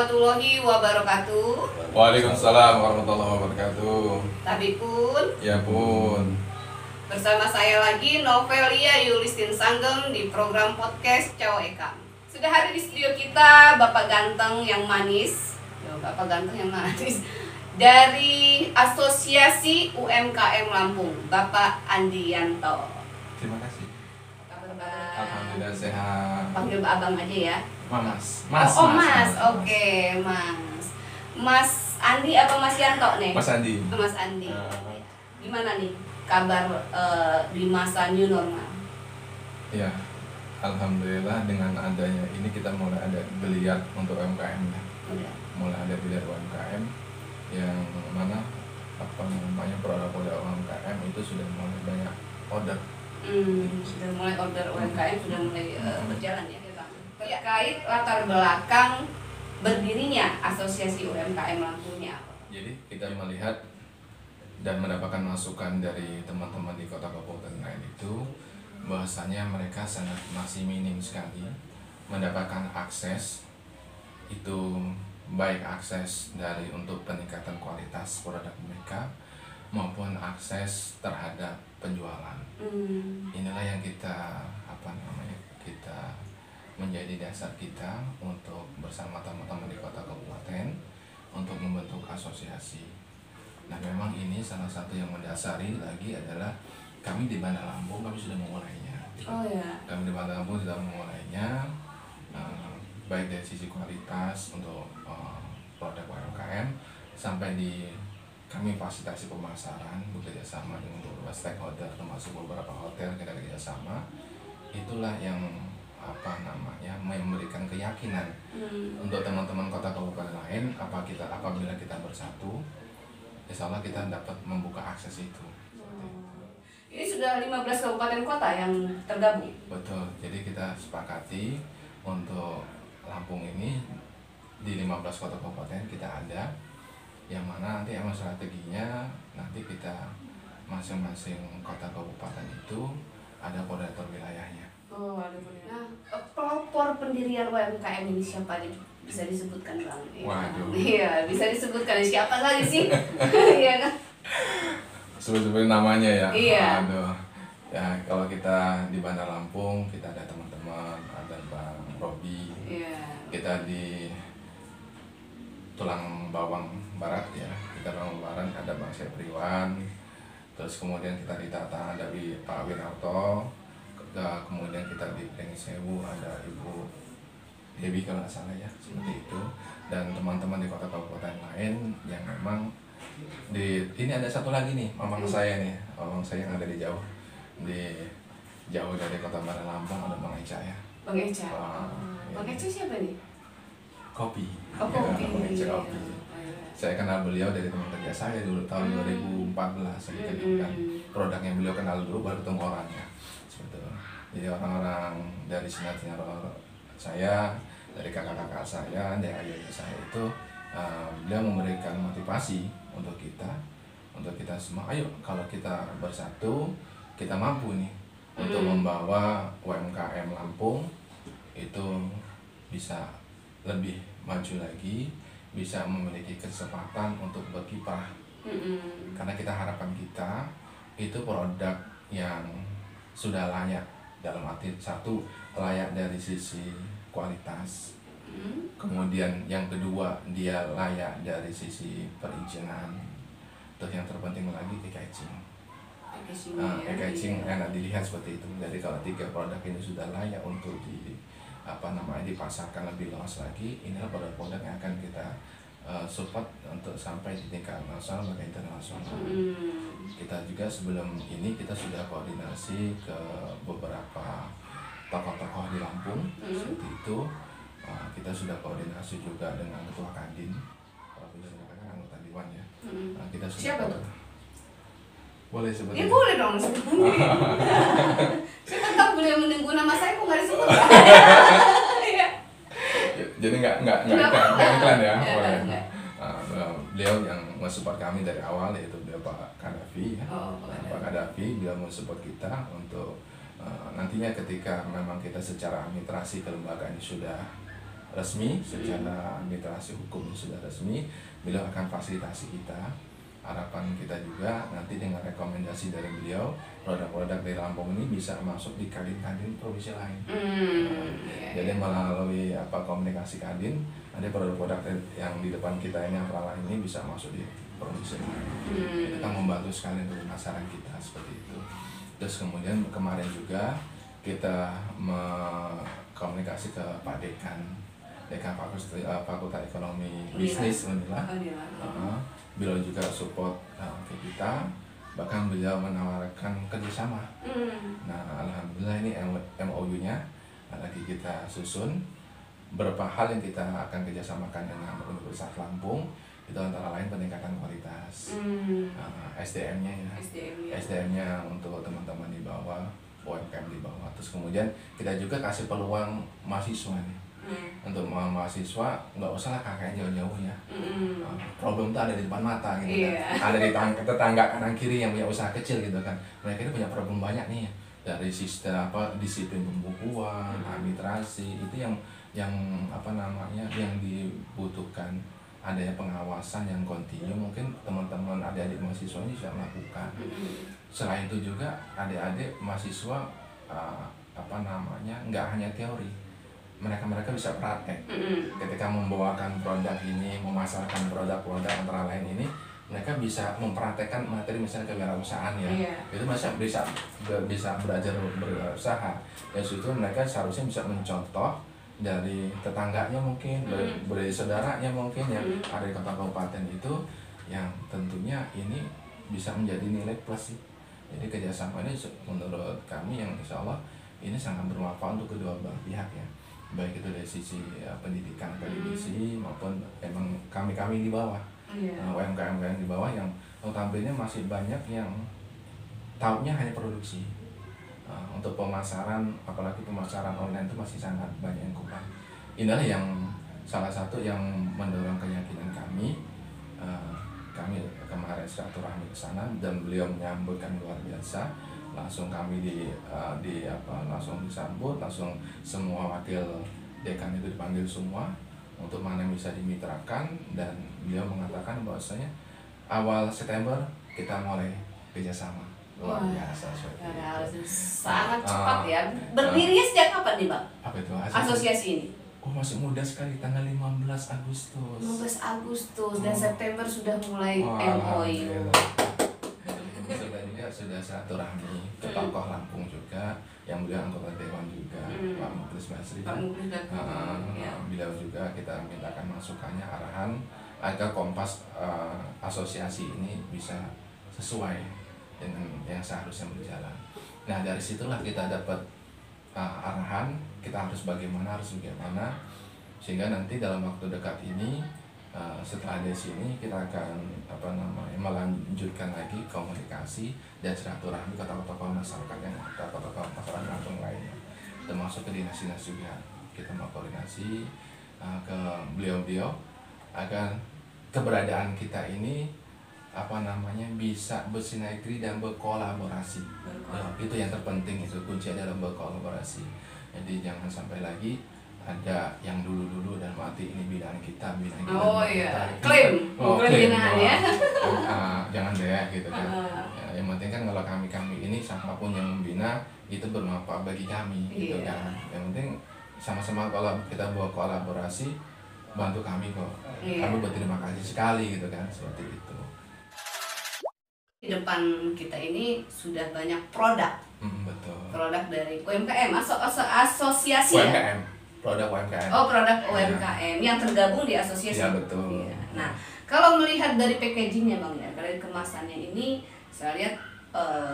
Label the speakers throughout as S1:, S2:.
S1: warahmatullahi wabarakatuh.
S2: Waalaikumsalam warahmatullahi wabarakatuh.
S1: Tapi pun
S2: Ya pun.
S1: bersama saya lagi Novelia Yulistin Sanggeng di program podcast Cao Eka. Sudah hadir di studio kita Bapak Ganteng yang manis. Bapak Ganteng yang manis dari Asosiasi UMKM Lampung, Bapak Andi Yanto.
S2: Terima kasih.
S1: Apa kabar?
S2: Alhamdulillah sehat.
S1: Panggil abang aja ya.
S2: Mas.
S1: Oke, Mas. Mas Andi apa Mas Yanto nih?
S2: Mas Andi.
S1: Mas Andi. Gimana nih kabar di masa new normal?
S2: Ya, alhamdulillah dengan adanya ini kita mulai ada geliat untuk UMKM ya. Mulai ada geliat UMKM yang mana produk-produk UMKM itu sudah mulai banyak order.
S1: Sudah mulai order UMKM sudah mulai berjalan ya. Terkait latar belakang berdirinya Asosiasi UMKM Lampungnya apa?
S2: Jadi kita melihat dan mendapatkan masukan dari teman-teman di kota kabupaten lain itu bahwasanya mereka sangat masih minim sekali mendapatkan akses itu, baik akses dari untuk peningkatan kualitas produk mereka maupun akses terhadap penjualan. Inilah yang kita kita menjadi dasar kita untuk bersama teman-teman di kota kabupaten untuk membentuk asosiasi. Nah, memang ini salah satu yang mendasari lagi adalah kami di Bandar Lampung kami sudah memulainya.
S1: Oh ya.
S2: Kami di Bandar Lampung sudah memulainya, baik dari sisi kualitas untuk produk UMKM sampai di kami fasilitasi pemasaran bekerjasama dengan beberapa stakeholder termasuk beberapa hotel kita kerjasama. Itulah yang memberikan keyakinan untuk teman-teman kota kabupaten lain apabila kita bersatu, insya Allah kita dapat membuka akses itu.
S1: Ini sudah 15 kabupaten kota yang tergabung.
S2: Betul, jadi kita sepakati untuk Lampung ini di 15 kota kabupaten kita ada, yang mana nanti emang strateginya nanti kita masing-masing kota kabupaten itu ada koordinator wilayahnya.
S1: Oh, ada benar. Nah, pelopor pendirian UMKM ini siapa nih? Bisa disebutkan Bang?
S2: Waduh.
S1: Iya, bisa disebutkan siapa saja sih? Iya kan?
S2: Sebut-sebutin namanya ya.
S1: Iya.
S2: Aduh. Ya, kalau kita di Bandar Lampung kita ada teman-teman, ada Bang Robi.
S1: Iya.
S2: Kita di Tulang Bawang Barat ya. Kita Bawang Barat ada Bang Sepriwan. Terus kemudian kita di Tata ada Pak Winarto. Kemudian kita di Plengi Sewu ada Ibu Dewi kalau nggak salah ya, seperti itu. Dan teman-teman di kota kabupaten lain yang memang ini ada satu lagi nih, mamang saya yang ada di jauh dari kota Bandar Lampung, ada Bang Eca ya.
S1: Bang Eca. Bang
S2: Ya.
S1: Eca siapa nih?
S2: Kopi.
S1: Oh, kopi.
S2: Ya, Bang Eca Kopi. Saya kenal beliau dari teman kerja saya dulu tahun 2014. Saya kenalkan produknya beliau kenal dulu baru ketemu orangnya. Seperti itu. Jadi orang-orang dari senior saya, dari kakak-kakak saya, dari ayah saya itu beliau memberikan motivasi untuk kita semua. Ayo kalau kita bersatu kita mampu nih untuk membawa UMKM Lampung itu bisa lebih maju lagi, bisa memiliki kesempatan untuk berkiprah. Karena kita harapan kita itu produk yang sudah layak, dalam arti satu layak dari sisi kualitas, kemudian yang kedua dia layak dari sisi perizinan, terus yang terpenting lagi packaging enak dilihat seperti itu. Jadi kalau 3 produk ini sudah layak untuk dipasarkan lebih luas lagi, inilah produk-produk yang akan kita support untuk sampai di tingkat nasional bahkan internasional. Kita juga sebelum ini kita sudah koordinasi ke beberapa tokoh-tokoh di Lampung seperti itu. Kita sudah koordinasi juga dengan Ketua Kadin, anggota Dewan ya. Kita sudah
S1: Siapa tuh?
S2: Boleh sebutnya?
S1: Ya boleh dong sebutnya. Siapa tahu beliau menunggu nama saya kok nggak disebut.
S2: Jadi nggak iklan ya, boleh. Beliau yang mensupport kami dari awal yaitu Pak Kadafi ya. Pak Kadafi beliau mensupport kita untuk nantinya ketika memang kita secara administrasi kelembagaan ini sudah resmi, secara literasi hukumnya sudah resmi, beliau akan fasilitasi kita. Harapan kita juga nanti dengan rekomendasi dari beliau, produk-produk dari Lampung ini bisa masuk di kadin-kadin provinsi lain. Jadi melalui komunikasi kadin, nanti produk-produk yang di depan kita ini yang ralah ini bisa masuk di provinsi lain. Itu kan membantu sekali untuk masyarakat kita seperti itu. Terus kemudian kemarin juga kita komunikasi ke Pak Dekan Fakultas Ekonomi Bisnis Unila. Beliau juga support ke kita, bahkan beliau menawarkan kerjasama. Nah, alhamdulillah ini MOU-nya lagi kita susun. Beberapa hal yang kita akan kerjasamakan dengan Universitas Lampung itu antara lain peningkatan kualitas SDM-nya ya. SDM-nya untuk teman-teman di bawah, UMKM di bawah. Terus kemudian kita juga kasih peluang mahasiswa nih. Untuk mahasiswa nggak usah lah kakaknya jauh-jauh ya. Problem tuh ada di depan mata gitu kan. Ada di tetangga kanan kiri yang punya usaha kecil gitu kan. Mereka ini punya problem banyak nih, dari sistem disiplin pembukuan, administrasi, itu yang dibutuhkan adanya pengawasan yang kontinu. Mungkin teman-teman adik-adik mahasiswa ini bisa melakukan. Selain itu juga adik-adik mahasiswa nggak hanya teori, mereka bisa praktek. Ketika membawakan produk ini, memasarkan produk-produk antara lain ini, mereka bisa mempraktekkan materi misalnya kewirausahaan ya. Itu masih bisa belajar berusaha. Dari situ mereka seharusnya bisa mencontoh dari tetangganya mungkin, dari saudaranya mungkin yang ada di kota kabupaten itu, yang tentunya ini bisa menjadi nilai plus sih. Jadi kerjasama ini menurut kami yang insya Allah ini sangat bermanfaat untuk kedua belah pihak ya. Baik itu dari sisi pendidikan akademisi maupun emang kami di bawah, UMKM di bawah yang notabene masih banyak yang taunya hanya produksi. Untuk pemasaran, apalagi pemasaran online itu masih sangat banyak yang kurang. Inilah yang salah satu yang mendorong keyakinan kami. Kami kemarin silaturahmi ke sana dan beliau menyambutkan luar biasa. Langsung kami langsung disambut, langsung semua wakil dekan itu dipanggil semua untuk mana yang bisa dimitrakan, dan beliau mengatakan bahwasanya awal September kita mulai kerjasama. Luar biasa.
S1: Sangat cepat ya. Berdirinya sejak kapan nih Bang?
S2: Apa itu?
S1: Asosiasi ini?
S2: Masih muda sekali, tanggal 15 Agustus.
S1: 15 Agustus dan September sudah mulai MOU.
S2: Sudah silaturahmi ke tokoh Lampung juga, yang beliau anggota dewan juga, Pak Muklis Basri. Beliau juga kita mintakan masukannya, arahan agar kompas asosiasi ini bisa sesuai dengan yang seharusnya berjalan. Nah, dari situlah kita dapat arahan kita harus bagaimana, sehingga nanti dalam waktu dekat ini, setelah dari sini kita akan melanjutkan lagi komunikasi dan silaturahmi ke tokoh-tokoh masyarakat Lampung lainnya, termasuk ke dinas-dinas juga. Kita mau koordinasi ke beliau-beliau agar keberadaan kita ini bisa bersinergi dan berkolaborasi. Itu yang terpenting, itu kunci adalah berkolaborasi. Jadi jangan sampai lagi ada yang dulu dan mati ini binaan kita.
S1: Klaim binaan ya.
S2: Jangan deh gitu kan. Yang penting kan kalau kami ini siapapun yang membina itu bermanfaat bagi kami gitu kan. Yang penting sama-sama kalau kita buat kolaborasi, bantu kami kok. Kami berterima kasih sekali gitu kan, seperti itu.
S1: Di depan kita ini sudah banyak produk.
S2: Betul.
S1: Produk dari UMKM, asosiasi
S2: UMKM. Produk UMKM.
S1: Produk UMKM yang tergabung di asosiasi.
S2: Ya, betul.
S1: Ya. Nah, kalau melihat dari packagingnya Bang ya, dari kemasannya ini saya lihat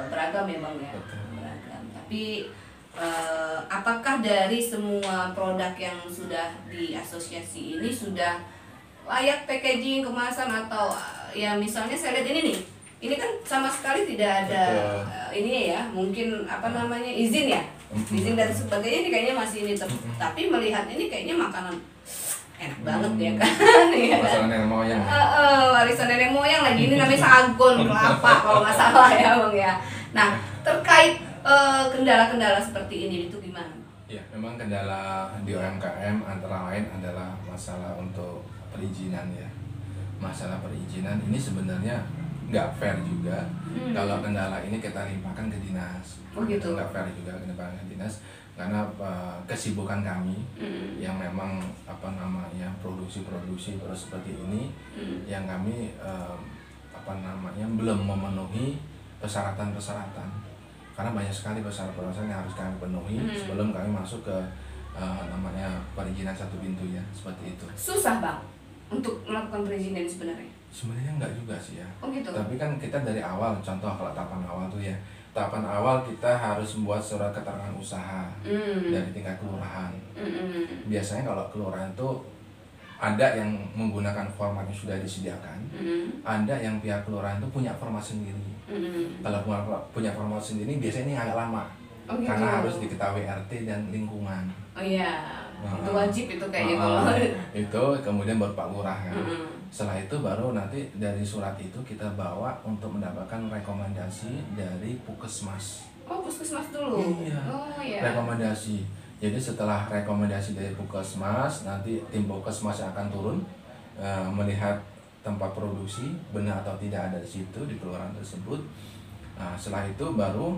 S1: beragam ya Bang ya.
S2: Betul.
S1: Beragam. Tapi apakah dari semua produk yang sudah di asosiasi ini sudah layak packaging, kemasan, atau ya misalnya saya lihat ini nih. Ini kan sama sekali tidak ada ini ya, mungkin izin ya. Izin dan sebagainya ini kayaknya masih ini, tapi melihat ini kayaknya makanan enak banget ya kan.
S2: Warisan nenek moyang.
S1: Warisan nenek moyang lagi, ini namanya sagon kelapa kalau nggak salah ya Bang ya. Nah, terkait kendala-kendala seperti ini itu gimana?
S2: Ya, memang kendala di UMKM antara lain adalah masalah untuk perizinan ya. Masalah perizinan ini sebenarnya nggak fair juga. Kalau kendala ini kita limpahkan ke dinas.
S1: Oh gitu.
S2: Nggak fair juga limpahkan ke dinas karena kesibukan kami yang memang produksi terus seperti ini yang kami belum memenuhi persyaratan. Karena banyak sekali persyaratan yang harus kami penuhi sebelum kami masuk ke perizinan satu pintu ya, seperti itu.
S1: Susah Bang untuk melakukan perizinan sebenarnya?
S2: Sebenarnya enggak juga sih ya.
S1: Oh gitu.
S2: Tapi kan kita dari awal, contoh kalau tahapan awal tuh ya, tahapan awal kita harus membuat surat keterangan usaha dari tingkat kelurahan. Biasanya kalau kelurahan tuh ada yang menggunakan format yang sudah disediakan, ada yang pihak kelurahan itu punya format sendiri. Kalau punya format sendiri biasanya ini agak lama,
S1: gitu.
S2: Karena harus diketahui RT dan lingkungan.
S1: Oh iya, itu wajib itu kayaknya kalau
S2: itu kemudian baru Pak Lurah kan. Setelah itu baru nanti dari surat itu kita bawa untuk mendapatkan rekomendasi dari Puskesmas.
S1: Oh Puskesmas dulu.
S2: Iya.
S1: Oh iya.
S2: Rekomendasi. Jadi setelah rekomendasi dari Puskesmas, nanti tim Puskesmas yang akan turun melihat tempat produksi benar atau tidak ada di situ di kelurahan tersebut. Setelah itu baru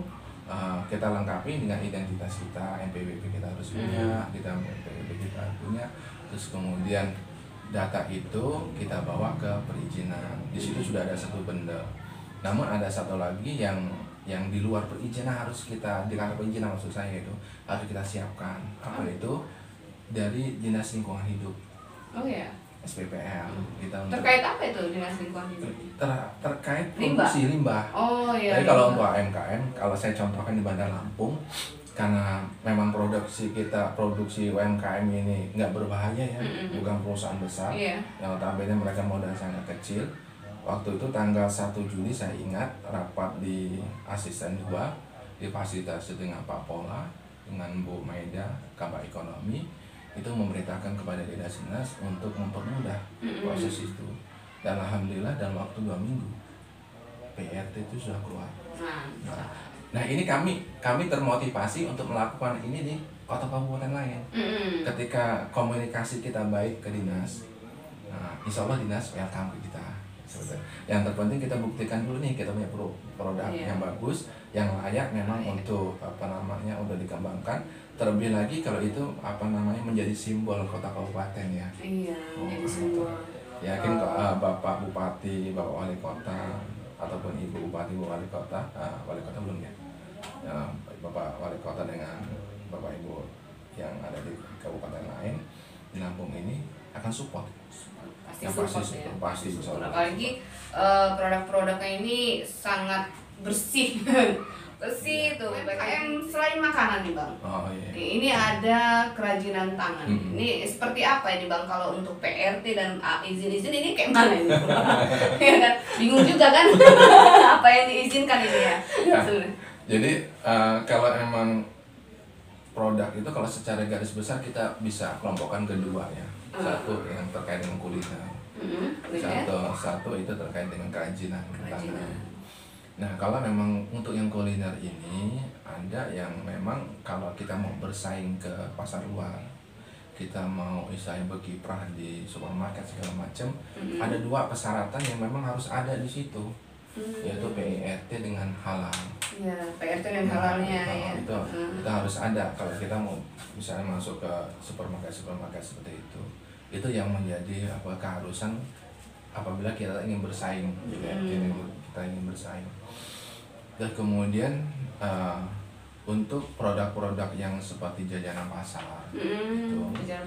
S2: kita lengkapi dengan identitas kita, NPWP kita harus punya, kita NPWP kita punya. Terus kemudian data itu kita bawa ke perizinan. Di situ sudah ada satu benda. Namun ada satu lagi yang di luar perizinan harus kita, di kantor perizinan maksud saya itu harus kita siapkan. Apa itu? Dari Dinas Lingkungan Hidup.
S1: Oh ya.
S2: SPPL. Kita
S1: terkait apa itu Dinas Lingkungan Hidup?
S2: Terkait produksi limbah.
S1: Oh iya.
S2: Jadi kalau untuk UMKM, kalau saya contohkan di Bandar Lampung, karena memang produksi UMKM ini nggak berbahaya ya, bukan perusahaan besar, yang notabene mereka modal sangat kecil. Waktu itu tanggal 1 Juli saya ingat rapat di Asisten 2 difasilitasi dengan Pak Pola, dengan Bu Maida, Kabak Ekonomi, itu memerintahkan kepada dinas untuk mempermudah proses itu. Dan alhamdulillah dalam waktu 2 minggu PRT itu sudah keluar. Nah ini kami termotivasi untuk melakukan ini di kota kabupaten lain. Ketika komunikasi kita baik ke dinas, insya Allah dinas welcome ke kita. Yang terpenting kita buktikan dulu nih kita punya produk yang bagus, yang layak memang untuk untuk dikembangkan. Terlebih lagi kalau itu menjadi simbol kota kabupaten ya.
S1: Iya, menjadi simbol.
S2: Yakin Bapak Bupati, Bapak Wali Kota ataupun Ibu Bupati, Bu Wali Kota, Wali Kota belum ya. Bapak Wali Kota dengan Bapak Ibu yang ada di kabupaten lain di Lampung ini akan support. Pasti support.
S1: Apalagi produk-produknya ini sangat bersih. Bersih itu UMKM selain makanan nih Bang.
S2: Oh iya.
S1: Ini ada kerajinan tangan. Ini seperti apa ini Bang kalau untuk PRT dan izin-izin ini kayak mana ini? Ya kan? Bingung juga kan apa yang diizinkan ini ya.
S2: Jadi kalau emang produk itu kalau secara garis besar kita bisa kelompokkan kedua ya. Satu yang terkait dengan kuliner. Satu itu terkait dengan kerajinan tangan. Nah kalau memang untuk yang kuliner ini ada yang memang kalau kita mau bersaing ke pasar luar, kita mau istilahnya berkiprah di supermarket segala macam, ada 2 persyaratan yang memang harus ada di situ, yaitu PRT dengan halal.
S1: Ya, PRT dan halalnya ya.
S2: Itu harus ada kalau kita mau misalnya masuk ke supermarket seperti itu. Itu yang menjadi keharusan apabila kita ingin bersaing, kita ingin bersaing. Dan kemudian untuk produk-produk yang seperti jajanan pasar,
S1: jajanan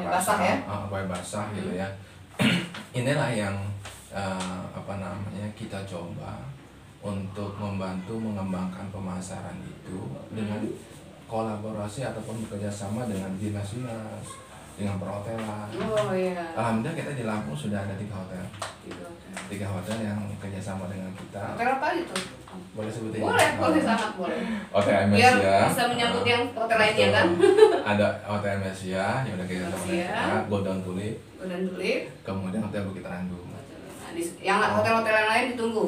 S1: pasar ya,
S2: kue basah gitu ya. Inilah yang kita coba untuk membantu mengembangkan pemasaran itu dengan kolaborasi ataupun bekerjasama dengan dinas-dinas, dengan perhotelan.
S1: Oh iya.
S2: Alhamdulillah kita di Lampung sudah ada 3 hotel. 3 hotel yang kerjasama dengan kita.
S1: Hotel apa itu?
S2: Boleh sebutin?
S1: Boleh sangat boleh.
S2: Hotel
S1: Biar
S2: Mesia.
S1: bisa menyambut yang hotel lainnya kan.
S2: Ada Hotel Mesia yang udah kita sama kita, Golden Tulip. Kemudian Hotel Bukit Randu.
S1: Yang hotel-hotel yang lain ditunggu.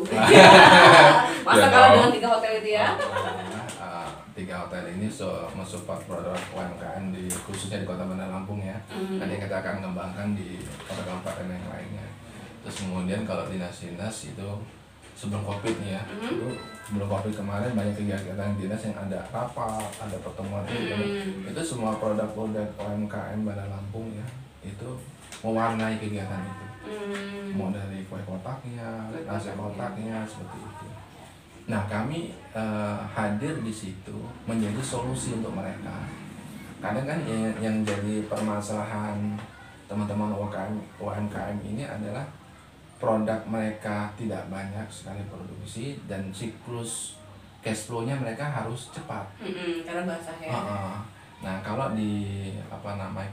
S1: Masa kalau dengan 3 hotel itu ya?
S2: tiga hotel ini mensupport produk UMKM khususnya di Kota Bandar Lampung ya. Nanti kita akan kembangkan di kota kabupaten yang lainnya. Terus kemudian kalau dinas-dinas itu sebelum Covid nih ya, itu sebelum Covid kemarin banyak kegiatan dinas yang ada rapat, ada pertemuan itu semua produk-produk UMKM Bandar Lampung ya itu mewarnai kegiatan itu. Mau dari kue kotaknya, nasi kotaknya seperti itu. Nah kami hadir di situ menjadi solusi untuk mereka. Kadang kan yang jadi permasalahan teman-teman UMKM ini adalah produk mereka tidak banyak sekali produksi dan siklus cash flow-nya mereka harus cepat.
S1: Karena basah ya.
S2: Nah kalau di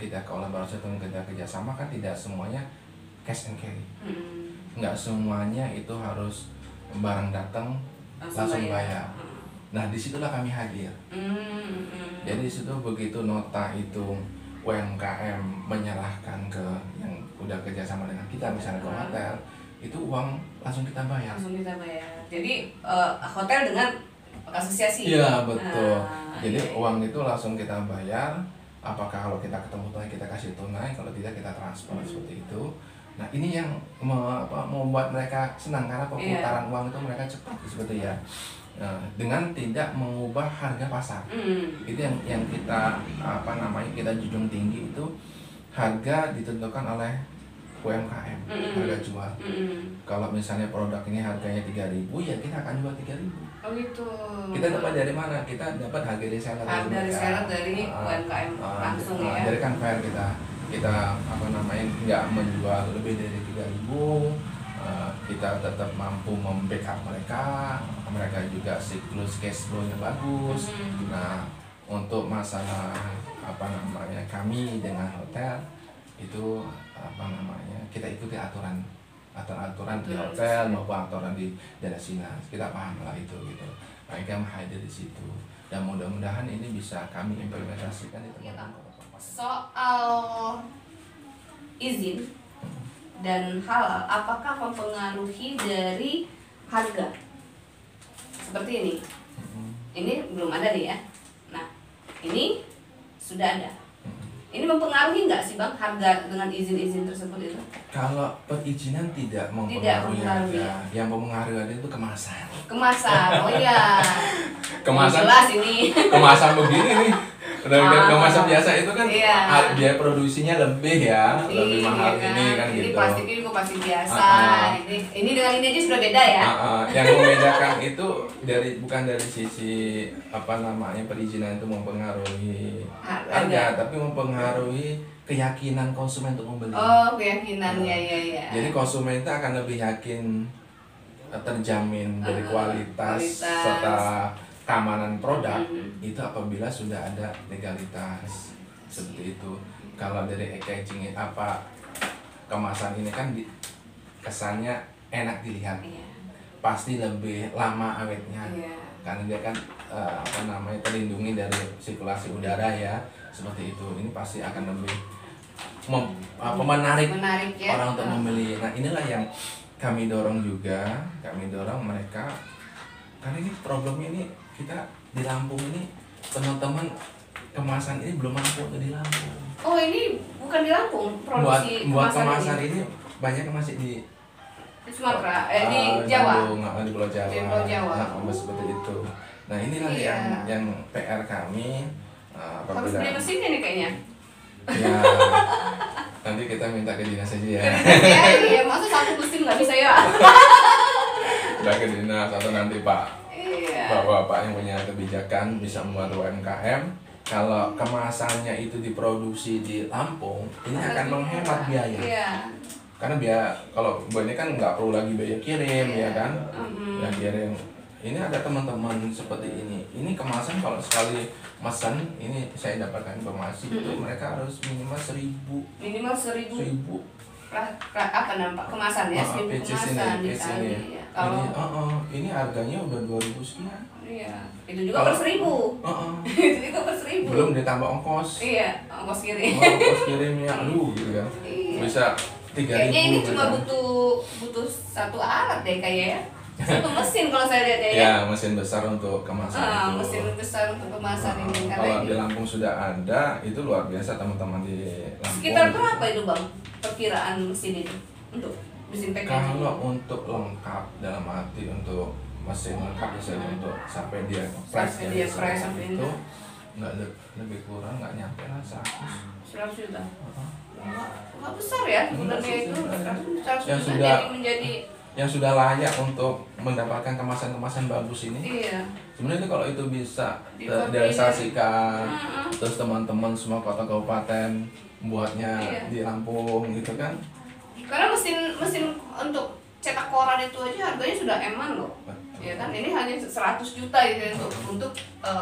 S2: kita kolaborasi atau kerjasama kan tidak semuanya cash and carry. Nggak semuanya itu harus barang datang langsung bayar. Nah disitulah kami hadir. Jadi disitu begitu nota itu UMKM menyerahkan ke yang udah kerjasama dengan kita misalnya ke hotel, itu uang langsung kita bayar.
S1: Jadi hotel dengan asosiasi.
S2: Iya betul. Jadi uang itu langsung kita bayar. Apakah kalau kita ketemu tunai kita kasih tunai, kalau tidak kita transfer seperti itu. Nah ini yang membuat mereka senang karena perputaran uang itu mereka cepat seperti ya. Dengan tidak mengubah harga pasar. Itu yang kita kita junjung tinggi itu harga ditentukan oleh UMKM, harga jual. Kalau misalnya produk ini harganya 3.000 ya kita akan jual 3.000.
S1: Oh gitu.
S2: Kita dapat dari mana? Kita dapat harga reseller
S1: dari UMKM langsung ya.
S2: Jadi kan fair kita nggak menjual lebih dari 3.000. Kita tetap mampu membackup mereka juga siklus cash flow-nya bagus. Nah untuk masalah kami dengan hotel itu kita ikuti aturan di hotel maupun aturan di daerah dinas, kita paham lah itu gitu. Mereka hadir di situ dan mudah-mudahan ini bisa kami implementasikan di teman-teman.
S1: Soal izin dan halal, apakah mempengaruhi dari harga? Seperti ini. Ini belum ada nih ya. Nah, ini sudah ada. Ini mempengaruhi nggak sih Bang harga dengan izin-izin tersebut itu?
S2: Kalau perizinan tidak mempengaruhi harga. Yang mempengaruhi itu kemasan.
S1: Oh iya.
S2: Kemasan.
S1: Jelas ini.
S2: Kemasan begini nih. Kemasan biasa itu kan biaya produksinya lebih lebih mahal ini kan gitu.
S1: Ini plastiknya juga plastik biasa. Ini dengan ini aja sudah beda ya.
S2: Yang membedakan itu bukan dari sisi perizinan itu mempengaruhi harga, tapi mempengaruhi keyakinan konsumen untuk membeli.
S1: Oh, keyakinan ya.
S2: Jadi konsumen itu akan lebih yakin terjamin dari kualitas serta keamanan produk itu apabila sudah ada legalitas seperti itu. Kalau dari packaging kemasan ini kan kesannya enak dilihat, pasti lebih lama awetnya, karena dia kan terlindungi dari sirkulasi udara ya seperti itu. Ini pasti akan lebih menarik ya? Orang untuk membeli. Nah inilah yang kami dorong mereka, karena ini problemnya ini kita di Lampung ini teman-teman kemasan ini belum mampu untuk di Lampung.
S1: Oh ini bukan di Lampung produksi
S2: buat kemasan ini banyak yang masih di
S1: Sumatera, di Jawa.
S2: Di Pulau Jawa.
S1: Di Pulau Jawa.
S2: Nah, seperti itu. Nah inilah yang PR kami.
S1: Harus beli mesinnya nih kayaknya.
S2: Ya, nanti kita minta ke dinas aja ya.
S1: Iya, masa satu mesin nggak bisa ya?
S2: Udah ke dinas atau nanti Bapak-bapak yang punya kebijakan bisa membuat UMKM. Kalau kemasannya itu diproduksi di Lampung, ini akan menghemat biaya. Karena kalau ini kan nggak perlu lagi biaya kirim ya kan? Ya kirim. Ini ada teman-teman seperti ini. Ini kemasan kalau sekali pesan, ini saya dapatkan informasi itu mereka harus minimal 1.000.
S1: Minimal 1.000. Kemasan ya, 1.000 kemasan di sana.
S2: Ini harganya udah 2.000 sekian.
S1: Iya. Itu juga per 1.000. Itu juga per 1.000.
S2: Belum ditambah ongkos.
S1: Iya, ongkos kirim.
S2: Ongkos kirimnya, gitu kan.
S1: Iya.
S2: Bisa 3.000.
S1: Kayaknya ini cuma butuh satu alat deh kayaknya ya. Satu mesin kalau saya lihat ya.
S2: Ya, mesin besar untuk kemasan itu.
S1: Mesin besar untuk kemasan ini.
S2: Kalau di Lampung sudah ada, itu luar biasa teman-teman di Lampung.
S1: Sekitar berapa itu Bang perkiraan mesin itu untuk mesin packaging?
S2: Kalau untuk lengkap dalam arti untuk mesin lengkap misalnya untuk sampai dia press
S1: Sampai dia press sampai
S2: itu nggak lebih kurang nggak nyampe lah
S1: 100 juta. Nggak besar ya sebenarnya itu. 100
S2: yang
S1: juta
S2: sudah
S1: menjadi
S2: yang sudah layak untuk mendapatkan kemasan-kemasan bagus ini.
S1: iya.
S2: Sebenarnya itu kalau itu bisa
S1: Dikoordinir.
S2: direalisasikan, terus teman-teman semua kota kabupaten buatnya
S1: Iya.
S2: di Lampung gitu kan.
S1: Karena mesin untuk cetak koran itu aja harganya sudah eman loh. Ya kan, ini hanya 100 juta gitu ya, untuk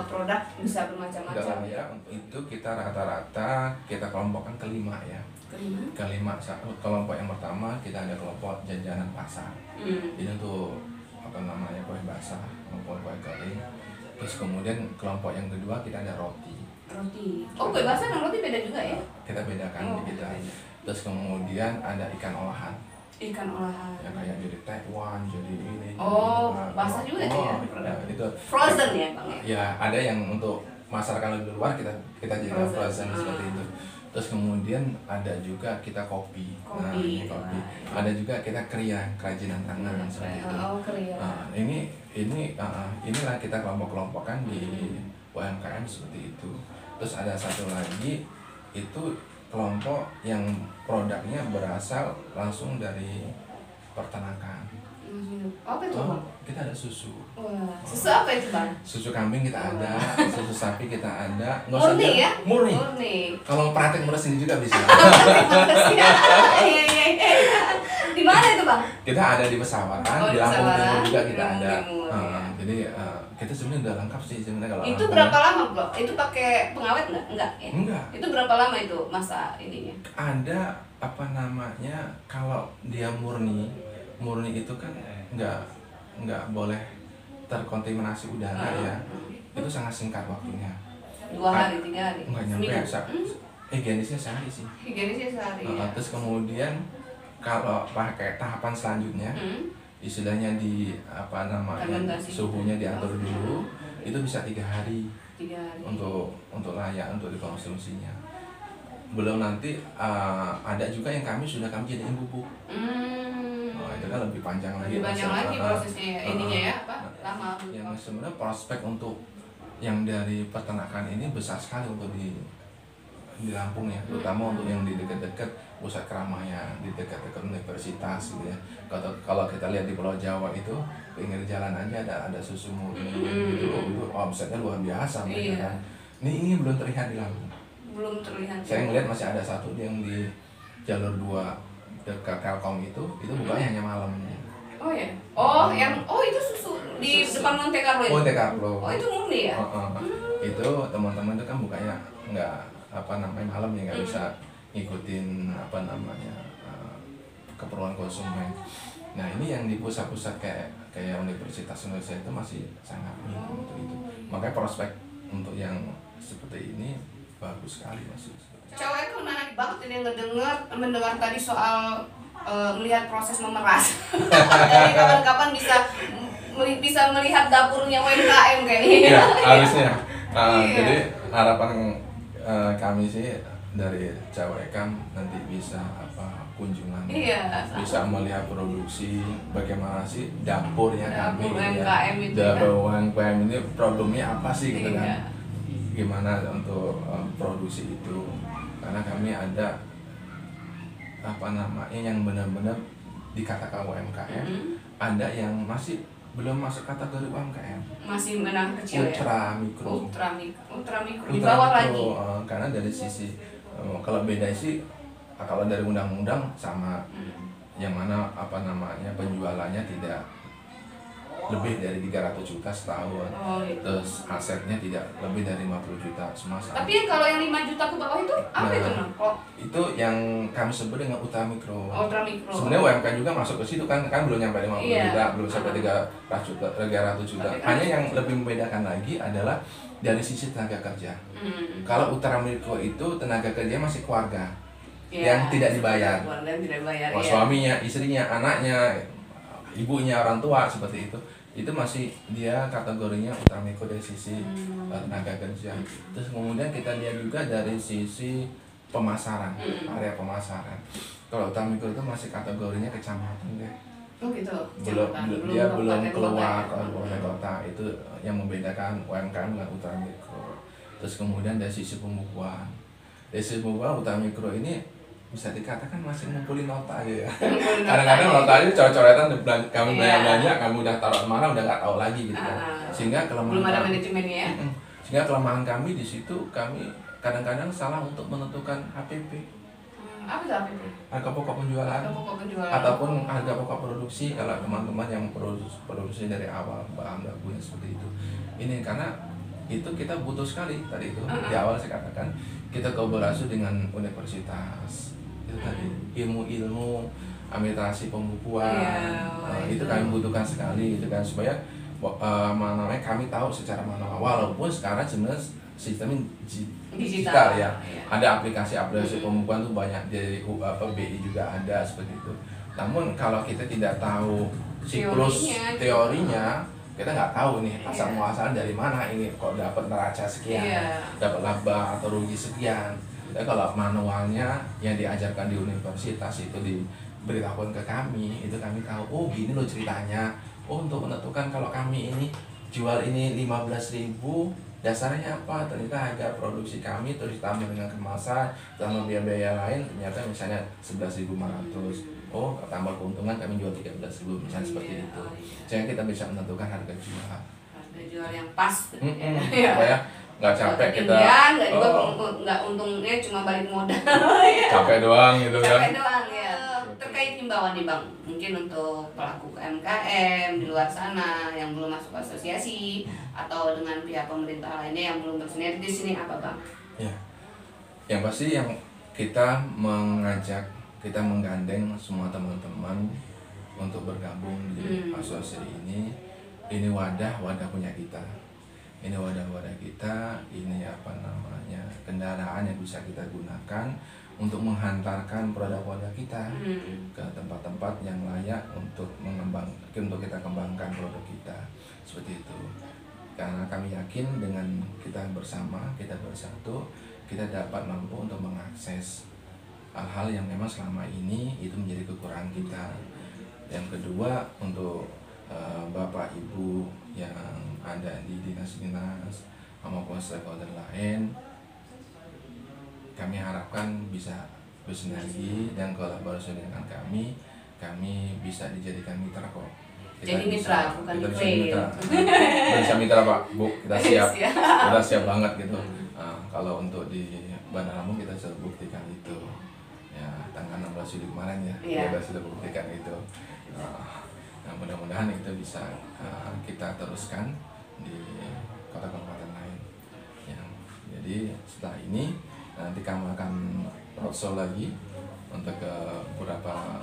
S1: produk bisa bermacam-macam.
S2: Ya, itu kita rata-rata kita kelompokkan kelima ya. Kelima kelompok yang pertama kita ada kelompok jajanan pasar. Ini untuk apa namanya kue basah maupun kue kering. Terus kemudian kelompok yang kedua kita ada roti.
S1: Oh, kue basah dan roti beda juga ya?
S2: Kita bedakan di kita. Terus kemudian ada ikan olahan.
S1: Ikan olahan.
S2: Ya kayak jadi tekwan, jadi ini.
S1: Oh,
S2: jadi
S1: basah juga tuh ya?
S2: Ya, itu.
S1: Frozen ya Bang ya?
S2: Ya, ada yang untuk masyarakat lebih luar kita jadikan frozen seperti itu. Terus kemudian ada juga kita kopi. Nah, ini kopi. Ada juga kita kerajinan tangan seperti itu.
S1: Oh, kriya.
S2: Nah, inilah kita kelompok-kelompokkan di UMKM seperti itu. Terus ada satu lagi itu kelompok yang produknya berasal langsung dari peternakan.
S1: Apa itu Bang?
S2: Kita ada susu.
S1: Wah, susu apa itu Bang?
S2: Susu kambing kita ada, susu sapi kita ada.
S1: Murni ya?
S2: Murni. Kalau praktek meres ini juga bisa.
S1: Iya. Di mana itu Bang?
S2: Kita ada di Pesawaran, di Lampung Timur juga kita ada. Jadi kita sebenarnya udah lengkap sih sebenarnya kalau.
S1: Itu berapa lama Bang? Itu pakai pengawet nggak? Enggak ya?
S2: Enggak.
S1: Itu berapa lama itu masa ininya?
S2: Ada apa namanya kalau dia murni itu kan nggak boleh terkontaminasi udara ya. Itu sangat singkat waktunya.
S1: 2 hari, 3 hari?
S2: Enggak nyampe. Higienisnya sehari sih.
S1: Higienisnya sehari ya?
S2: Terus kemudian kalau pakai tahapan selanjutnya istilahnya di apa namanya suhunya diatur dulu itu bisa 3 hari.
S1: 3 hari
S2: untuk layak untuk dikonsumsinya. Belum nanti ada juga yang kami jadiin bubuk. Itu kan lebih panjang lagi.
S1: Lebih panjang lagi prosesnya ya, ininya ya apa? Lama.
S2: Yang sebenarnya prospek untuk yang dari peternakan ini besar sekali untuk di Lampung ya, terutama untuk yang di dekat-dekat pusat keramaian, di dekat-dekat universitas gitu ya. Kalau kita lihat di Pulau Jawa itu pinggir jalan aja ada susu murni gitu, itu omsetnya luar biasa mereka kan. Ini belum terlihat di Lampung.
S1: Belum terlihat.
S2: Saya ngeliat masih ada satu yang di jalur 2 dekat Telkom itu bukanya hanya malam.
S1: Oh ya. Itu susu di depan Monte Carlo.
S2: Monte Carlo.
S1: Oh, itu murni ya?
S2: Itu teman-teman itu kan bukanya nggak apa namanya malam ya, nggak bisa ngikutin apa namanya keperluan konsumen. Nah ini yang di pusat-pusat kayak universitas itu masih sangat minim untuk itu. Makanya prospek untuk yang seperti ini bagus sekali masih.
S1: Cewek itu menarik banget ini mendengar tadi soal melihat proses memeras. Dari kapan-kapan bisa melihat dapurnya UMKM kayaknya.
S2: Ya, harusnya. Jadi harapan kami sih dari Cawekam nanti bisa kunjungan, bisa melihat produksi, bagaimana sih dapurnya kami,
S1: UMKM itu.
S2: Dapur UMKM ini problemnya apa sih gitu kan? Gimana untuk produksi itu? Karena kami ada apa namanya yang benar-benar dikatakan UMKM, ada yang masih belum masuk kategori UMKM,
S1: masih menang kecil
S2: ultra mikro
S1: di bawah lagi.
S2: Karena dari sisi kalau beda sih kalau dari undang-undang sama, yang mana apa namanya penjualannya tidak lebih dari 300 juta setahun, terus asetnya tidak lebih dari 50 juta semua sama.
S1: Tapi kalau yang 5 juta ke bawah itu apa itu
S2: itu yang kami sebut dengan ultra mikro.
S1: Ultra mikro.
S2: Sebenarnya UMKM juga masuk ke situ kan belum nyampe 50 juta, belum sampai 300 juta. Hanya yang lebih membedakan lagi adalah dari sisi tenaga kerja. Kalau ultra mikro itu tenaga kerja masih keluarga yang tidak dibayar.
S1: Keluarga yang tidak dibayar.
S2: Suaminya, istrinya, anaknya ibunya orang tua seperti itu masih dia kategorinya ultramikro dari sisi tenaga kerja. Terus kemudian kita lihat juga dari sisi pemasaran, area pemasaran. Kalau ultramikro itu masih kategorinya kecamatan deh.
S1: Oh gitu.
S2: Dia belum keluar ke kabupaten kota. Itu yang membedakan UMKM dengan ultramikro. Terus kemudian dari sisi pembukuan. Dari sisi pembukuan ultramikro ini bisa dikatakan masih ngumpulin nota gitu ya. Kadang-kadang nota itu coret-coretan kamu belanja, kamu udah taruh mana udah nggak tahu lagi gitu kan. Sehingga kelemahan
S1: belum ada manajemennya ya.
S2: Sehingga kelemahan kami di situ, kami kadang-kadang salah untuk menentukan HPP.
S1: Apa itu HPP?
S2: Harga pokok penjualan.
S1: Harga pokok penjualan.
S2: Ataupun harga pokok produksi kalau teman-teman yang produksi dari awal bahan bakunya seperti itu. Ini karena itu kita butuh sekali tadi itu di awal saya katakan kita kolaborasi dengan universitas. Itu tadi ilmu-ilmu administrasi pembukuan itu kami butuhkan sekali itu kan supaya kami tahu secara manual walaupun sekarang sebenarnya sistemnya digital ya. Ada aplikasi pembukuan tuh banyak dari BI juga ada seperti itu. Namun kalau kita tidak tahu siklus teorinya kita nggak tahu nih asal muasalan dari mana ini kok dapat neraca sekian, dapat laba atau rugi sekian. Tapi kalau manualnya yang diajarkan di universitas itu diberitahukan ke kami, itu kami tahu, oh gini loh ceritanya. Oh untuk menentukan kalau kami ini jual ini 15.000, dasarnya apa? Ternyata harga produksi kami terus ditambah dengan kemasan, tambah biaya lain, ternyata misalnya 11.500. Oh tambah keuntungan kami jual 13.000 misalnya seperti itu. Sehingga kita bisa menentukan harga jual.
S1: Harga jual yang pas.
S2: Supaya nggak capek kita
S1: nggak juga nggak untungnya cuma balik modal
S2: capek doang gitu kan.
S1: Capek doang ya. Terkait himbauan nih Bang, mungkin untuk pelaku UMKM di luar sana yang belum masuk asosiasi atau dengan pihak pemerintah lainnya yang belum bersinergi di sini apa Bang?
S2: Ya, yang pasti yang kita kita menggandeng semua teman-teman untuk bergabung di asosiasi ini wadah punya kita. Ini wadah-wadah kita, ini kendaraan yang bisa kita gunakan untuk menghantarkan produk-produk kita ke tempat-tempat yang layak untuk kita kembangkan produk kita seperti itu. Karena kami yakin dengan kita bersama, kita bersatu, kita dapat mampu untuk mengakses hal-hal yang memang selama ini itu menjadi kekurangan kita. Yang kedua untuk Bapak Ibu yang ada di dinas-dinas maupun stakeholder lain, kami harapkan bisa bersinergi dan kolaborasi dengan kami bisa dijadikan mitra kok.
S1: Jadi mitra, bukan mitra.
S2: Bisa mitra Pak, Bu, kita siap. Kita siap banget gitu. Kalau untuk di Bandar Lampung kita sudah buktikan itu. Ya, tanggal 16 Juli kemarin ya, kita sudah buktikan itu. Nah, mudah-mudahan itu bisa kita teruskan di kota-kota lain. Ya, jadi setelah ini nanti kami akan roadshow lagi untuk ke beberapa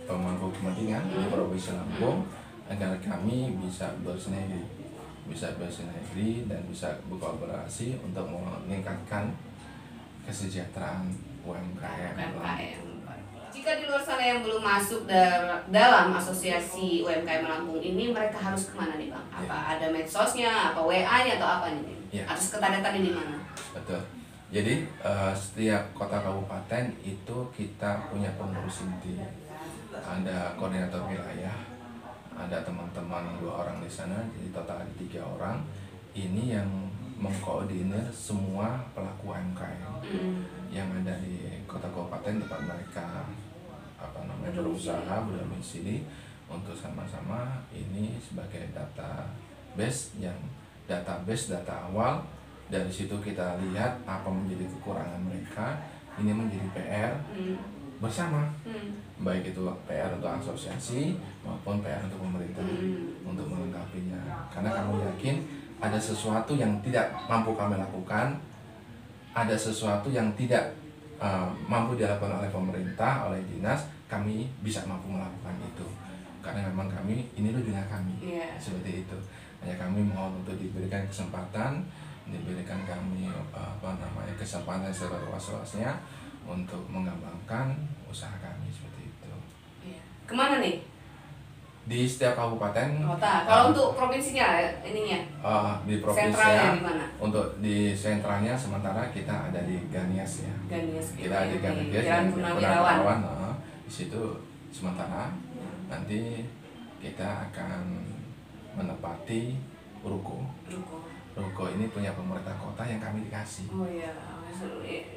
S2: pemangku kepentingan di Provinsi Lampung agar kami bisa bersinergi dan bisa berkolaborasi untuk meningkatkan kesejahteraan UMKM.
S1: Jika di luar sana yang belum masuk dalam asosiasi UMKM Lampung ini, mereka harus kemana nih Bang? Apa ada medsosnya, apa WA-nya atau apa nih? Atas ketandatan di mana?
S2: Betul. Jadi setiap kota kabupaten itu kita punya pengurus inti, ada koordinator wilayah, ada teman-teman 2 orang di sana, jadi total ada 3 orang. Ini yang mengkoordinir semua pelaku UMKM yang ada di kota kabupaten tempat mereka berusaha berdomisili untuk sama-sama ini sebagai data awal. Dari situ kita lihat apa menjadi kekurangan mereka, ini menjadi PR bersama, baik itu PR untuk asosiasi maupun PR untuk pemerintah untuk melengkapinya. Karena kami yakin ada sesuatu yang tidak mampu kami lakukan, ada sesuatu yang tidak mampu dilakukan oleh pemerintah, oleh dinas, kami bisa mampu melakukan itu. Karena memang kami ini dunia kami, seperti itu. Hanya kami mohon untuk diberikan kesempatan, diberikan kami kesempatan seluas-luasnya untuk mengembangkan usaha kami seperti itu.
S1: Kemana nih?
S2: Di setiap kabupaten
S1: kota. Kalau untuk provinsinya ininya
S2: di
S1: sentralnya
S2: provinsinya
S1: di mana?
S2: untuk di sentralnya sementara kita ada di Ganias ya.
S1: Ganias gitu.
S2: Kita ada di Ganias
S1: Jalan Purnawirawan.
S2: Di situ sementara nanti kita akan menepati ruko. Ruko ini punya pemerintah kota yang kami dikasih.
S1: Oh iya,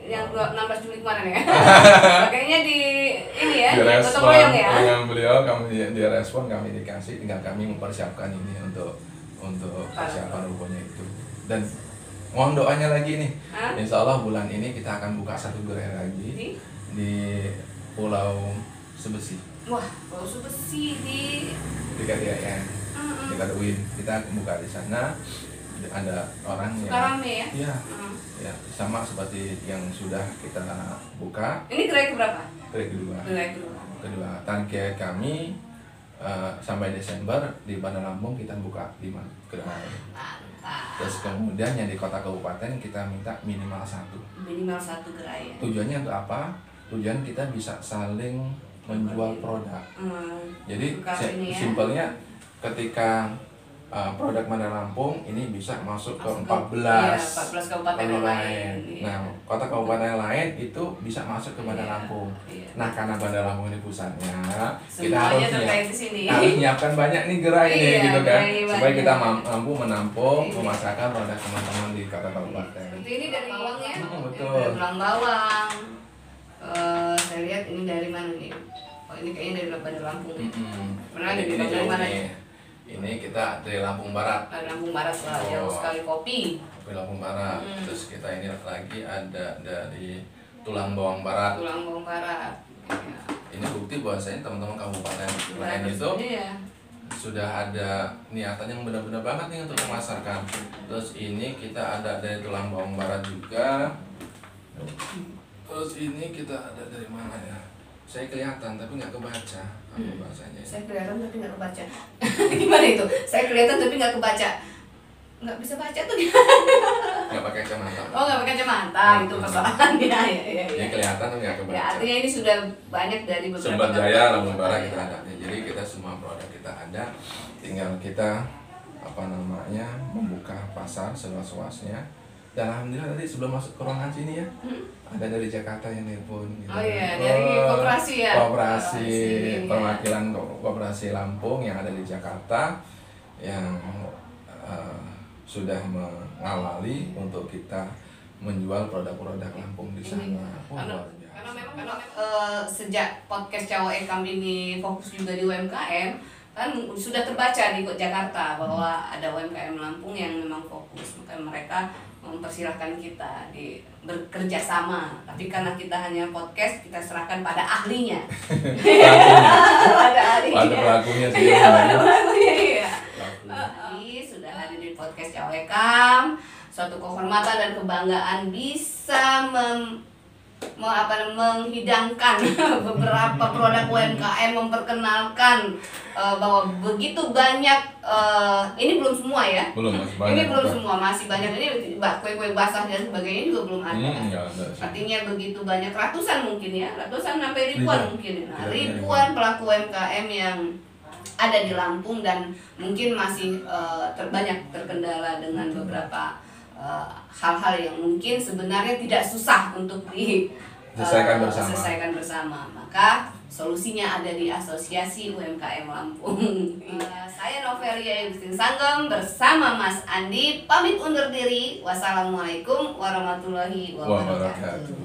S1: yang 16 Juli kemarin ya. Kayaknya di ini ya, gotong royong ya.
S2: Dengan beliau kami direspon, kami dikasih, tinggal kami mempersiapkan ini untuk persiapan rukonya itu. Dan mohon doanya lagi nih. Insya Allah bulan ini kita akan buka satu gerai lagi di Pulau Sebesi.
S1: Wah, Pulau Sebesi di
S2: KDIN, di Kaduin. Kita buka di sana. Ada orang yang
S1: rame ya?
S2: Ya, sama seperti yang sudah kita buka.
S1: Ini gerai keberapa?
S2: Gerai kedua. Target kami sampai Desember di Bandar Lampung kita buka 5 gerai. Terus kemudian yang di kota kabupaten kita minta minimal 1
S1: gerai ya?
S2: Tujuannya untuk apa? Tujuan kita bisa saling menjual produk. Jadi simpelnya ketika produk Bandar Lampung ini bisa masuk ke 14
S1: kabupaten yang lain.
S2: Nah, kota kabupaten yang lain itu bisa masuk ke Bandar Lampung. Nah, karena Bandar Lampung ini pusatnya, kita harus menyiapkan banyak nih gerai nih gitu kan, supaya kita mampu menampung memasarkan produk teman-teman di kota kabupaten.
S1: Seperti ini dari bawang ya?
S2: Betul.
S1: Dari tulang bawang. Saya lihat ini dari mana nih? Oh, ini kayaknya dari Bandar Lampung. Pernah ada di mana?
S2: Ini kita dari Lampung Barat.
S1: Lampung Barat lah, jauh sekali kopi.
S2: Kopi Lampung Barat. Terus kita ini lagi ada dari Tulang Bawang Barat.
S1: Tulang Bawang Barat. Ya.
S2: Ini bukti bahwasanya teman-teman kabupaten lain itu sudah ada niatan yang benar-benar banget nih untuk memasarkan. Terus ini kita ada dari Tulang Bawang Barat juga. Terus ini kita ada dari mana ya? Saya kelihatan tapi nggak kebaca apa bahasanya.
S1: Saya kelihatan tapi nggak kebaca. Gimana itu? Saya kelihatan tapi nggak kebaca. Nggak bisa baca tuh gimana?
S2: Nggak pakai kacamata.
S1: Oh, nggak pakai kacamata, itu persoalannya.
S2: Ya kelihatan tapi nggak kebaca.
S1: Ya, artinya ini sudah banyak dari beberapa.
S2: Sumber Jaya, Lampung Barat kita ada. Jadi kita semua produk kita ada. Tinggal kita membuka pasar seluas-luasnya. Dan alhamdulillah tadi sebelum masuk ke ruangan sini ya, ada dari Jakarta yang nelpon gitu.
S1: Oh iya, dari koperasi ya?
S2: Koperasi, perwakilan koperasi Lampung yang ada di Jakarta yang sudah mengawali untuk kita menjual produk-produk Lampung di sana.
S1: Karena memang sejak podcast Cawo Ekam ini fokus juga di UMKM, kan sudah terbaca di Jakarta bahwa ada UMKM Lampung yang memang fokus, maka mereka mempersilahkan kita bekerja sama. Tapi karena kita hanya podcast, kita serahkan pada ahlinya. Pada
S2: pelakunya sih.
S1: Pada pelakunya iya. Sudah hadir di podcast Cawo Ekam. Suatu kehormatan dan kebanggaan bisa menghidangkan beberapa produk UMKM, memperkenalkan bahwa begitu banyak, ini belum semua ya, ini belum semua, masih banyak, ini kue-kue basah dan sebagainya juga belum ada. Artinya begitu banyak, ratusan mungkin ya, ratusan sampai ribuan mungkin, ribuan pelaku UMKM yang ada di Lampung dan mungkin masih banyak terkendala dengan beberapa hal-hal yang mungkin sebenarnya tidak susah untuk diselesaikan bersama. Maka solusinya ada di Asosiasi UMKM Lampung. Saya Novelia Yugustin Sanggem bersama Mas Andi pamit undur diri. Wassalamualaikum warahmatullahi wabarakatuh.